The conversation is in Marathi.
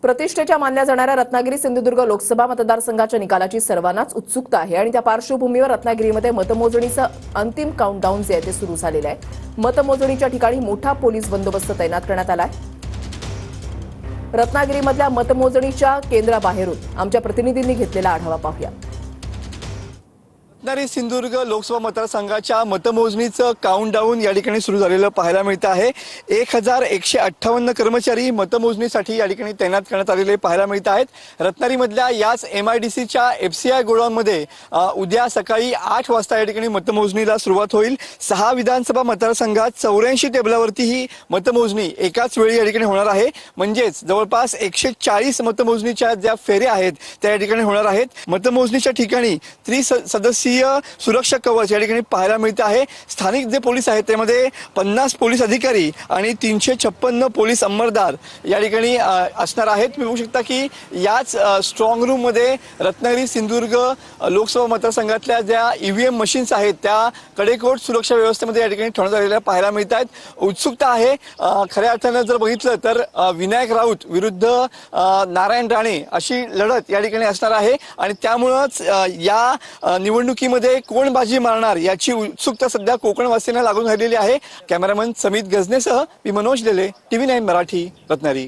प्रतिष्ठेच्या मानल्या जाणाऱ्या रत्नागिरी सिंधुदुर्ग लोकसभा मतदारसंघाच्या निकालाची सर्वांनाच उत्सुकता आहे आणि त्या पार्श्वभूमीवर रत्नागिरीमध्ये मतमोजणीचं अंतिम काउंटडाऊन जे आहे ते सुरू झालेलं आहे। मतमोजणीच्या ठिकाणी मोठा पोलीस बंदोबस्त तैनात करण्यात आला आहे। रत्नागिरीमधल्या मतमोजणीच्या केंद्राबाहेरून आमच्या प्रतिनिधींनी घेतलेला आढावा पाहूया। रत्नागिरी सिंधुदुर्ग लोकसभा मतदारसंघाच्या मतमोजणीचं काउंटडाऊन या ठिकाणी सुरू झालेलं पाहायला मिळतं आहे। 1158 कर्मचारी मतमोजणीसाठी या ठिकाणी तैनात करण्यात आलेले पाहायला मिळत आहेत। रत्नागिरीमधल्या याच MIDCच्या FCI गोडाऊनमध्ये उद्या सकाळी 8 वाजता या ठिकाणी मतमोजणीला सुरुवात होईल। 6 विधानसभा मतदारसंघात 84 टेबलावरती ही मतमोजणी एकाच वेळी या ठिकाणी होणार आहे। म्हणजेच जवळपास 140 मतमोजणीच्या ज्या फेऱ्या आहेत त्या या ठिकाणी होणार आहेत। मतमोजणीच्या ठिकाणी त्रिसदस्यीय सुरक्षा कवच या ठिकाणी पाहायला मिळते आहे। स्थानिक जे पोलीस आहेत त्यामध्ये 50 पोलीस अधिकारी आणि 356 पोलीस अंमलदार या ठिकाणी असणार आहेत। तुम्ही बघू शकता की याच स्ट्रॉंग रूम मध्ये रत्नागिरी सिंधुदुर्ग लोकसभा मतदारसंघातल्या ज्या EVM मशीन्स आहेत त्या कडेकोट सुरक्षा व्यवस्थेमध्ये या ठिकाणी ठेवण्यात आलेल्या पाहायला मिळत आहेत। उत्सुकता आहे। खऱ्या अर्थानं जर बघितलं तर विनायक राऊत विरुद्ध नारायण राणे अशी लढत या ठिकाणी असणार आहे आणि त्यामुळेच या निवडणुकीमध्ये कोण बाजी मारणार याची उत्सुकता सध्या कोकणवासियांना लागून राहिलेली आहे। कॅमेरामन समित गजनेसह मी मनोज लेले, TV9 मराठी, रत्नागिरी।